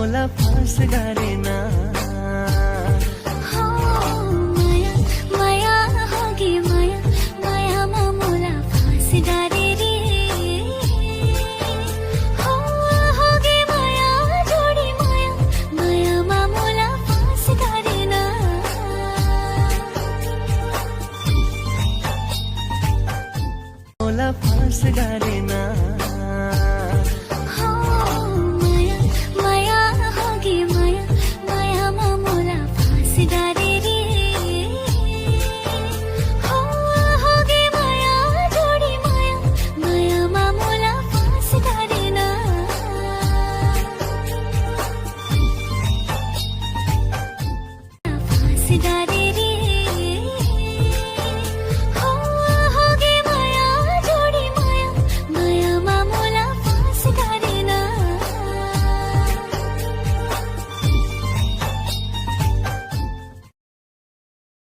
मोला फास गारे ना हो माया माया होगी माया माया मोला फास गारे रे हो होगी माया जोडी माया माया मोला फास गारे ना मोला फास गारे ना हो माया माया होगी माया माया मोला फास गारे रे हो होगी माया जोडी माया माया मोला फास गारे ना फास गारे